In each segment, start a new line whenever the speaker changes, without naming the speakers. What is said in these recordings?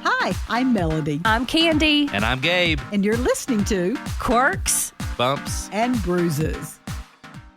Hi, I'm Melody.
I'm Candy.
And I'm Gabe.
And you're listening to
Quirks,
Bumps,
and Bruises.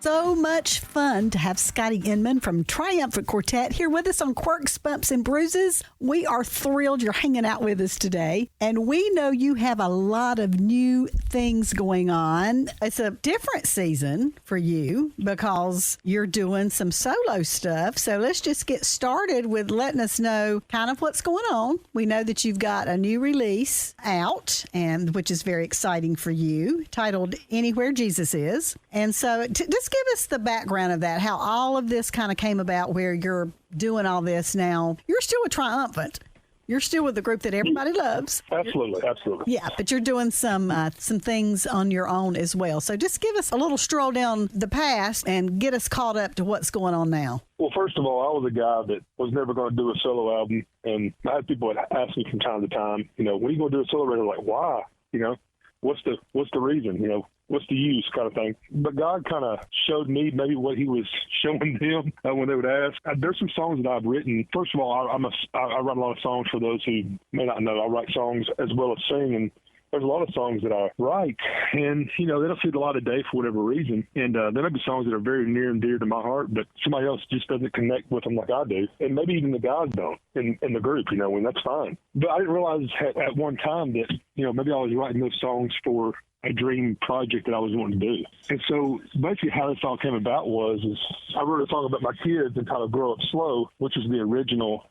So much fun to have Scotty Inman from Triumphant Quartet here with us on Quirks, Bumps, and Bruises. We are thrilled you're hanging out with us today. And we know you have a lot of new things going on. It's a different season for you because you're doing some solo stuff. So let's just get started with letting us know kind of what's going on. We know that you've got a new release out, and which is very exciting for you, titled Anywhere Jesus Is. And so just give us the background of that, how all of this kind of came about, where you're doing all this now. You're still with Triumphant. You're still with the group that everybody loves.
Absolutely.
Yeah, but you're doing some things on your own as well. So just give us a little stroll down the past and get us caught up to what's going on now.
Well, first of all, I was a guy that was never going to do a solo album. And I had people that ask me from time to time, when are you going to do a solo record? Like, why? What's the reason? What's the use kind of thing. But God kind of showed me maybe what he was showing them when they would ask. There's some songs that I've written. First of all, I write a lot of songs for those who may not know. I write songs as well as sing, and there's a lot of songs that I write, and, they don't see the light of day for whatever reason. And there may be songs that are very near and dear to my heart, but somebody else just doesn't connect with them like I do. And maybe even the guys don't in the group, and that's fine. But I didn't realize at one time that, maybe I was writing those songs for a dream project that I was wanting to do. And so basically how this all came about is I wrote a song about my kids entitled Grow Up Slow, which is the original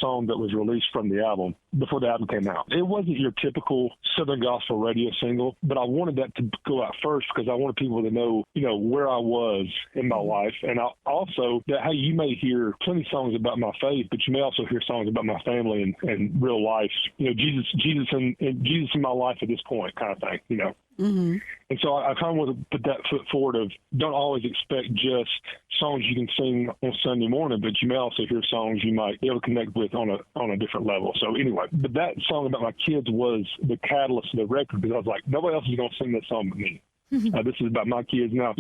song that was released from the album before the album came out. It wasn't your typical Southern gospel radio single, but I wanted that to go out first because I wanted people to know, where I was in my life. And also that, hey, you may hear plenty of songs about my faith, but you may also hear songs about my family and real life. Jesus in my life at this point kind of thing, Mm-hmm. And so I kind of want to put that foot forward of don't always expect just songs you can sing on Sunday morning, but you may also hear songs you might be able to connect with on a different level. So anyway, but that song about my kids was the catalyst of the record because I was like, nobody else is going to sing this song but me. This is about my kids. Now,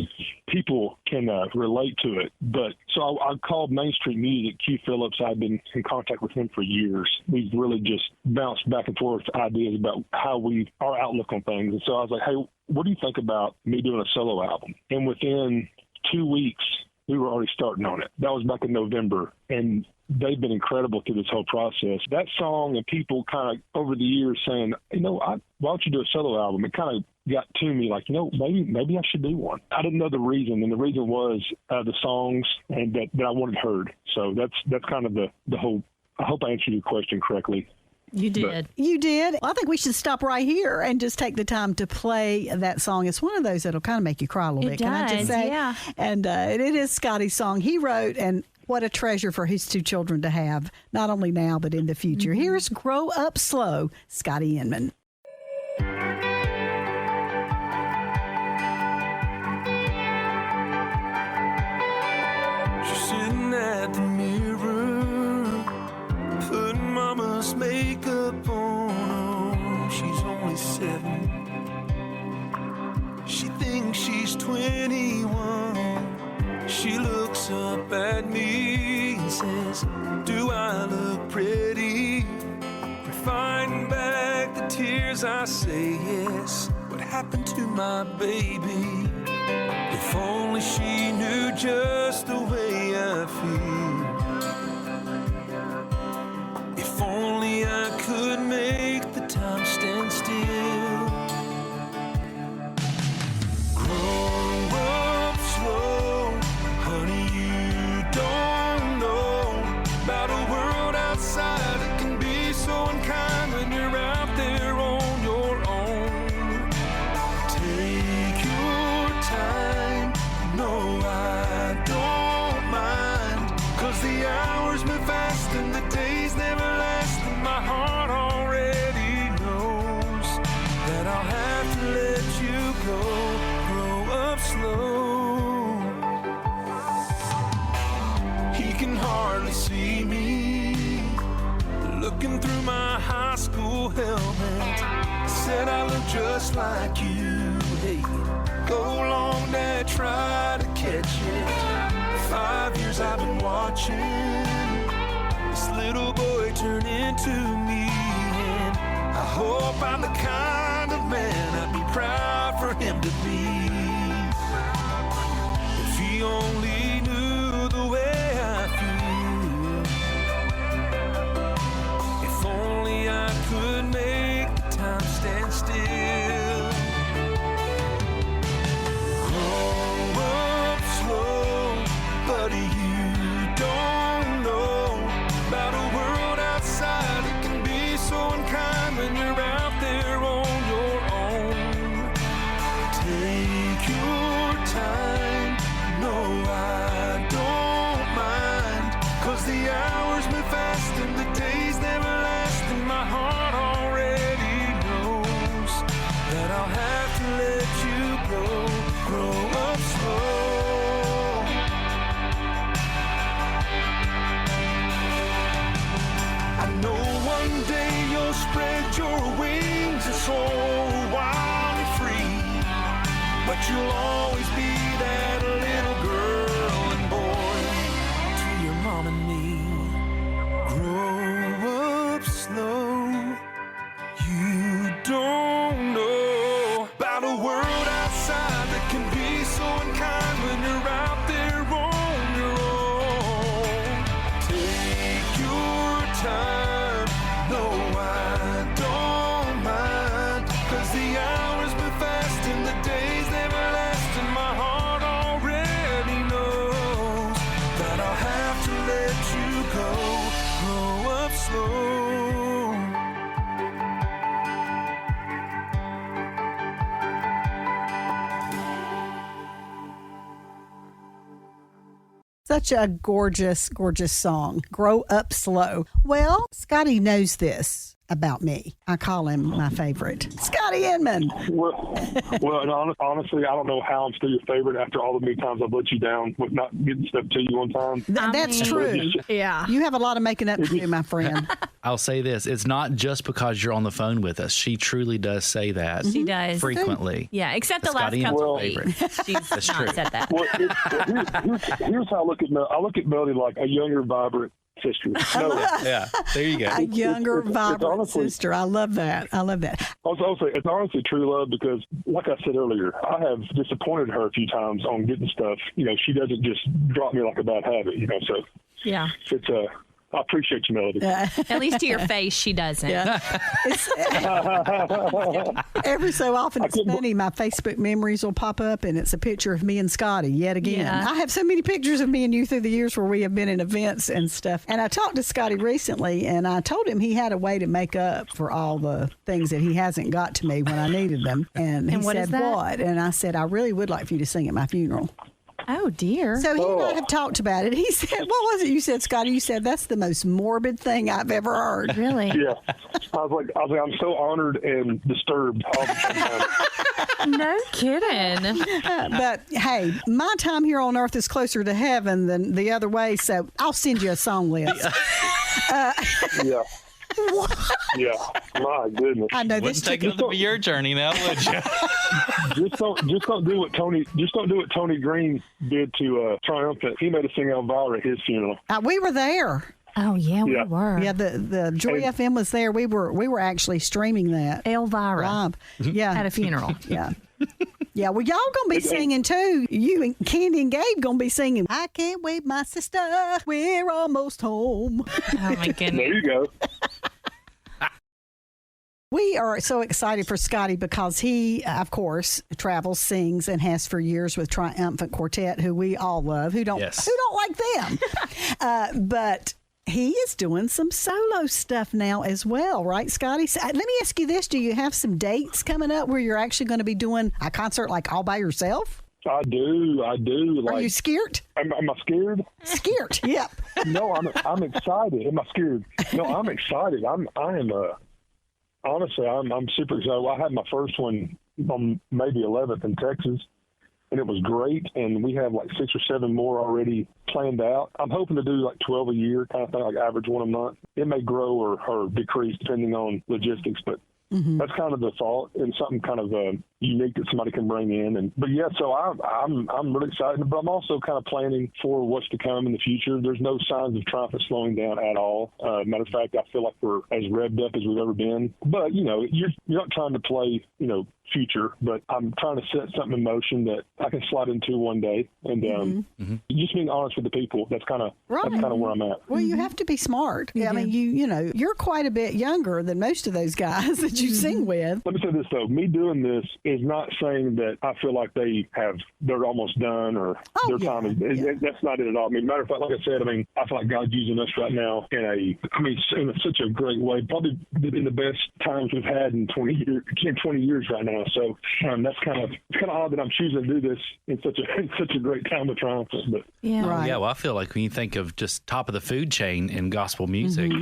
people can relate to it. But so I called Main Street Music, Q Phillips. I've been in contact with him for years. We've really just bounced back and forth ideas about our outlook on things. And so I was like, hey, what do you think about me doing a solo album? And within 2 weeks, we were already starting on it. That was back in November. And they've been incredible through this whole process. That song and people kind of over the years saying, why don't you do a solo album? It kind of got to me like, maybe I should do one. I didn't know the reason, and the reason was the songs and that I wanted heard. So that's kind of the whole. I hope I answered your question correctly.
You did.
You did. Well, I think we should stop right here and just take the time to play that song. It's one of those that'll kind of make you cry a little bit.
Does,
can I just say?
Yeah.
And it is Scotty's song he wrote, and what a treasure for his two children to have, not only now but in the future. Mm-hmm. Here's Grow Up Slow, Scotty Inman.
She's sitting at the mirror, putting mama's makeup on. She's only 7. She thinks she's 21. She looks up at me and says, do I look pretty? Fighting back the tears, I say yes. What happened to my baby? If only she knew just the way I feel. If only I could make the time stand still. Grow up slow, honey, you don't know about a world outside that can be so unkind when you're out there on your own. Take your time, no, I don't mind, 'cause the hours move fast and the days never last, and my heart already knows that I'll have to let you go. Grow up slow. He can hardly see me, looking through my high school helmet. Said I look just like you. Hey, go long, Dad, try to catch it. 5 years I've been watching this little boy turn into me. kind of man I'd be proud for him to be. If he only knew the way I feel. If only I could make the time stand still. Grow up slow, buddy, you don't know about a world outside that can be so unkind when you're out there on your own. Take your time, no, I don't mind, 'cause the hours move fast and the days never last, and my heart already knows that I'll have to let you go. Grow up slow. I know one day you'll spread your wings and soar wild and free, but you'll always be that little girl and boy to your mom and me. Grow up slow. You don't know about a world outside that can be so unkind when you're out there on your own. Take your time, no, I don't mind, 'cause the hours move fast and the days never last, and my heart already knows that I'll have to let you go. Grow up slow.
Such a gorgeous, gorgeous song. Grow Up Slow. Well, Scotty knows this about me. I call him my favorite. Scotty Inman.
Well, and honestly, I don't know how I'm still your favorite after all the many times I've let you down with not getting stuff to you on time.
That's true.
Yeah.
You have a lot of making up to do, my friend.
I'll say this. It's not just because you're on the phone with us. She truly does say that.
She does.
Frequently.
Yeah, except the last
Scotty
couple of
Inman's
weeks. She's
That's
not
true.
said that.
Well, here's how I look at Melody. I look at Melody like a younger, vibrant sister. No,
Yeah, there you go.
A younger,
it's
vibrant
honestly-
sister. I love that. I love that.
I'll say it's honestly true love because, like I said earlier, I have disappointed her a few times on getting stuff. You know, she doesn't just drop me like a bad habit. You know, so
Yeah.
it's I appreciate you, Melody.
At least to your face, she doesn't.
Yeah. It's, every so often, it's funny. My Facebook memories will pop up, and it's a picture of me and Scotty yet again.
Yeah.
I have so many pictures of me and you through the years where we have been in events and stuff. And I talked to Scotty recently, and I told him he had a way to make up for all the things that he hasn't got to me when I needed them. And he
what
said,
is that?
"What?" And I said, "I really would like for you to sing at my funeral."
Oh, dear.
So he and I have talked about it. He said, "What was it you said, Scotty?" You said, "That's the most morbid thing I've ever heard."
Really?
Yeah, I was like, I'm so honored and disturbed all the time.
No kidding.
But hey, my time here on earth is closer to heaven than the other way, so I'll send you a song list.
Yeah. Yeah, my goodness.
I know this
Wouldn't take
took
nothing for your journey now, would you?
Just don't do what Tony Green did to Triumphant. He made us sing Elvira at his funeral.
we were there.
Oh, yeah, we
Yeah.
were.
Yeah, the Joy FM was there. We were actually streaming that
Elvira
live. Yeah,
at a funeral.
yeah. Yeah, well, y'all gonna be singing too. You and Candy and Gabe gonna be singing. I can't wait, my sister. We're almost home.
Oh, my
There
goodness.
you go.
We are so excited for Scotty because he, of course, travels, sings, and has for years with Triumphant Quartet, who we all love. Who don't like them? But he is doing some solo stuff now as well, right, Scotty? So, let me ask you this. Do you have some dates coming up where you're actually going to be doing a concert like all by yourself?
I do. Like,
Are you scared?
am I scared?
Scared, yep.
No, I'm excited. Am I scared? No, I'm excited. Honestly, I'm super excited. I had my first one on May the 11th in Texas, and it was great. And we have like 6 or 7 more already planned out. I'm hoping to do like 12 a year kind of thing, like average one a month. It may grow or decrease depending on logistics, but That's kind of the thought, and something kind of unique that somebody can bring in. But yeah, so I'm really excited, but I'm also kind of planning for what's to come in the future. There's no signs of Triumphant slowing down at all. Matter of fact, I feel like we're as revved up as we've ever been. But you're not trying to play future, but I'm trying to set something in motion that I can slide into one day, and just being honest with the people. That's kind of where I'm at.
Well, you have to be smart. Yeah. I mean, you're quite a bit younger than most of those guys that you sing with.
Let me say this though: me doing this is not saying that I feel like they're almost done or their time is. That's not it at all. I mean, matter of fact, like I said, I feel like God's using us right now in such a great way. Probably in the best times we've had in 20 years right now. So that's kind of odd that I'm choosing to do this in such a great time with Triumphant. But
yeah,
right.
Yeah. Well, I feel like when you think of just top of the food chain in gospel music,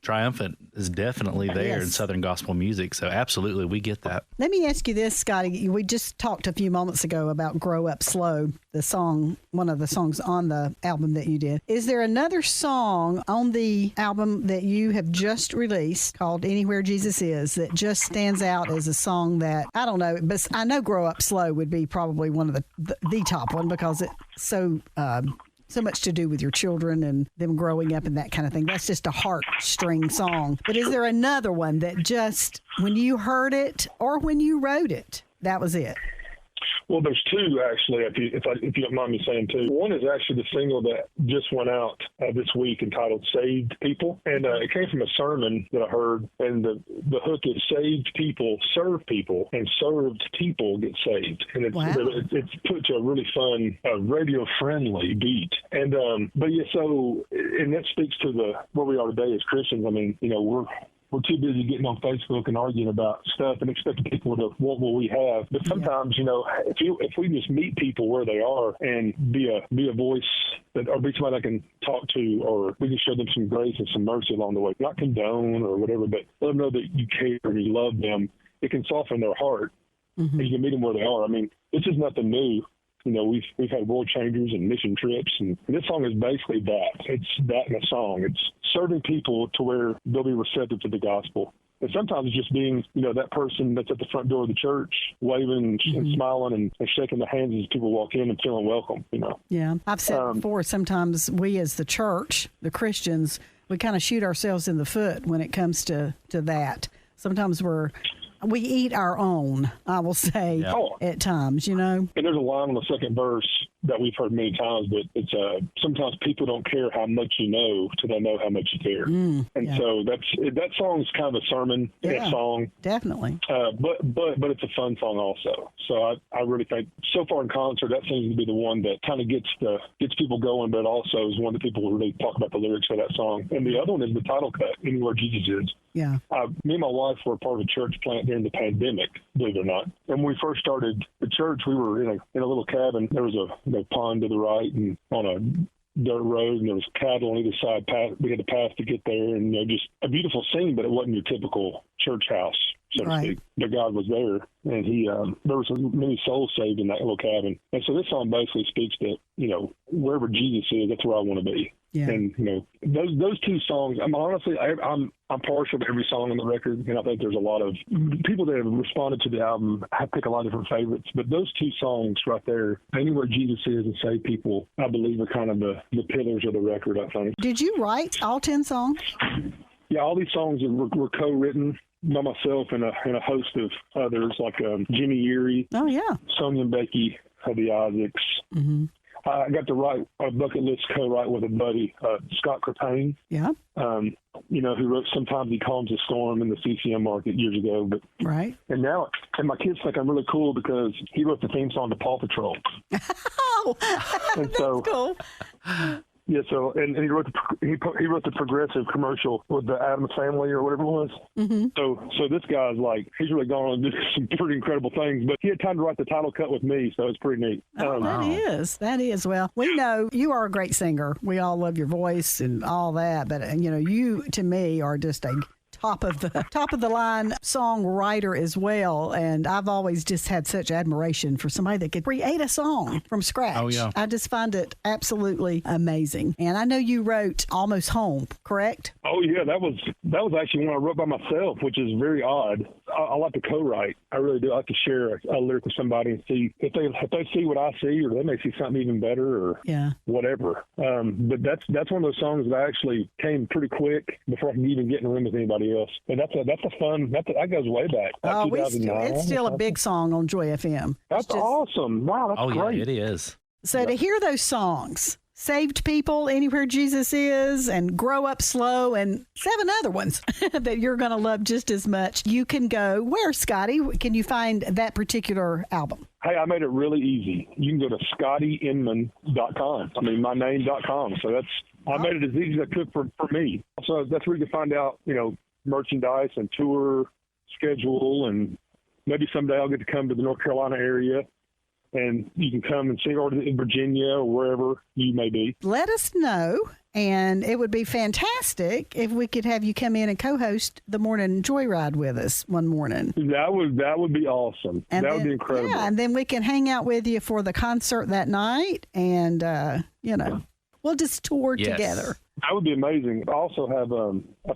Triumphant is definitely there in Southern gospel music. So absolutely, we get that.
Let me ask you this, Scotty. We just talked a few moments ago about "Grow Up Slow," the song, one of the songs on the album that you did. Is there another song on the album that you have just released called "Anywhere Jesus Is" that just stands out as a song that, I don't know, but I know "Grow Up Slow" would be probably one of the top one because it's so much to do with your children and them growing up and that kind of thing. That's just a heartstring song. But is there another one that just, when you heard it or when you wrote it, that was it?
Well, there's two, actually, if you don't mind me saying two. One is actually the single that just went out this week entitled Saved People. And it came from a sermon that I heard. And the hook is saved people serve people, and served people get saved. And it's put to a really fun, radio-friendly beat. And but yeah, so, and that speaks to where we are today as Christians. I mean, we're too busy getting on Facebook and arguing about stuff and expecting people to want what we have. But sometimes, if we just meet people where they are and be a voice or be somebody I can talk to, or we can show them some grace and some mercy along the way, not condone or whatever, but let them know that you care and you love them. It can soften their heart, and you can meet them where they are. I mean, this is nothing new. We've had world changers and mission trips, and this song is basically that. It's that in a song. It's serving people to where they'll be receptive to the gospel. And sometimes it's just being, that person that's at the front door of the church, waving and smiling and shaking the hands as people walk in and feeling welcome,
Yeah. I've said before, sometimes we as the church, the Christians, we kind of shoot ourselves in the foot when it comes to that. Sometimes we eat our own, I will say, at times, And
there's a line on the second verse that we've heard many times, but it's sometimes people don't care how much you know till they know how much you care. So that song's kind of a sermon in a song.
Definitely.
But it's a fun song also. So I really think so far in concert, that seems to be the one that kind of gets people going, but also is one that people really talk about the lyrics of that song. And the other one is the title cut, Anywhere Jesus Is.
Yeah.
Me and my wife were part of a church plant during the pandemic, believe it or not. And when we first started the church, we were in a little cabin. There was a pond to the right and on a dirt road, and there was cattle on either side. We had to pass to get there, and just a beautiful scene, but it wasn't your typical church house, so to speak. But God was there, and there were many souls saved in that little cabin. And so this song basically speaks to, wherever Jesus is, that's where I want to be. Yeah. And those two songs. I'm partial to every song on the record, and I think there's a lot of people that have responded to the album. I pick a lot of different favorites, but those two songs right there, Anywhere Jesus Is and Save People, I believe are kind of the pillars of the record, I think.
Did you write all 10 songs?
Yeah, all these songs were co-written by myself and a host of others, like Jimmy Erie, Sonia and Becky of the Isaacs. Mm-hmm. I got to write a bucket list co-write with a buddy, Scott Crepane. Yeah. Who wrote Sometimes He Calms the Storm in the CCM market years ago. But and my kids think I'm really cool because he wrote the theme song to Paw Patrol.
Oh, that's cool.
Yeah, so and he wrote the Progressive commercial with the Addams Family or whatever it was. Mm-hmm. So this guy's he's really gone on to do some pretty incredible things. But he had time to write the title cut with me, so it's pretty neat.
That is. Well, we know you are a great singer. We all love your voice and all that. But you to me are just a top of the line songwriter as well, and I've always just had such admiration for somebody that could create a song from scratch. Oh yeah, I just find it absolutely amazing. And I know you wrote Almost Home, correct?
Oh yeah, that was actually one I wrote by myself, which is very odd. I like to co-write. I really do. I like to share a lyric with somebody and see if they see what I see, or they may see something even better, or whatever. But that's one of those songs that I actually came pretty quick before I can even get in the room with anybody else. And that goes way back.
Oh, it's still a big song on Joy FM.
That's awesome. Wow, that's great.
Yeah, it is.
So to hear those songs, Saved People, Anywhere Jesus Is, and Grow Up Slow, and 7 other ones that you're going to love just as much, you can go where, Scotty? Can you find that particular album?
Hey, I made it really easy. You can go to scottyinman.com. I mean, my name.com. So I made it as easy as I could for me. So that's where you can find out, merchandise and tour schedule, and maybe someday I'll get to come to the North Carolina area. And you can come and sing, or in Virginia or wherever you may be. Let us know, and it would be fantastic if we could have you come in and co-host the Morning JoyRide with us one morning. That would be awesome. That would be incredible. Yeah, and then we can hang out with you for the concert that night, and we'll just tour together. That would be amazing. I also have a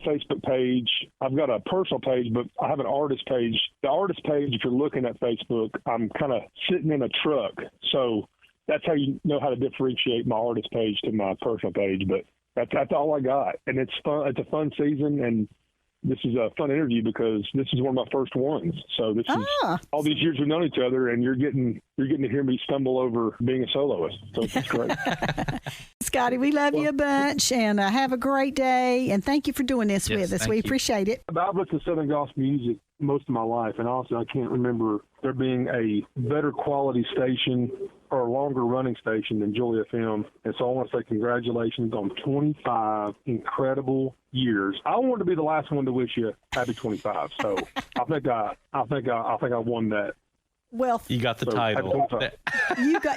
Facebook page. I've got a personal page, but I have an artist page. The artist page, if you're looking at Facebook, I'm kind of sitting in a truck. So that's how you know how to differentiate my artist page to my personal page. But that's all I got. And it's fun. It's a fun season, and this is a fun interview because this is one of my first ones. So this is all these years we've known each other, and you're getting to hear me stumble over being a soloist. So it's great. Scotty, we love you a bunch, and have a great day. And thank you for doing this with us. We appreciate it. I've listened to Southern gospel music most of my life, and also I can't remember there being a better quality station or a longer running station than Joy FM. And so I want to say congratulations on 25 incredible years. I wanted to be the last one to wish you happy 25. So I think I won that. Well, you got the title.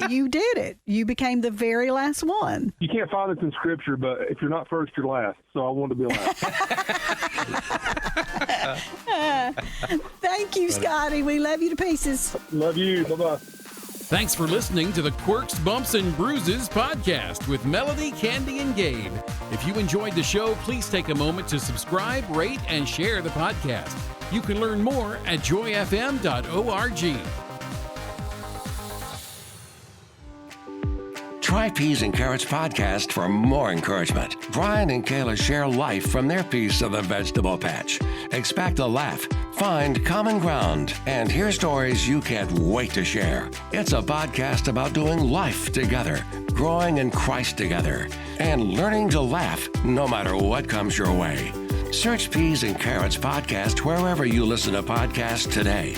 You did it. You became the very last one. You can't find it in scripture, but if you're not first, you're last. So I wanted to be last. Thank you, Scotty. We love you to pieces. Love you. Bye-bye.
Thanks for listening to the Quirks, Bumps, and Bruises podcast with Melody, Candy, and Gabe. If you enjoyed the show, please take a moment to subscribe, rate, and share the podcast. You can learn more at joyfm.org.
Try Peas and Carrots podcast for more encouragement. Brian and Kayla share life from their piece of the vegetable patch. Expect a laugh, find common ground, and hear stories you can't wait to share. It's a podcast about doing life together, growing in Christ together, and learning to laugh no matter what comes your way. Search Peas and Carrots podcast wherever you listen to podcasts today.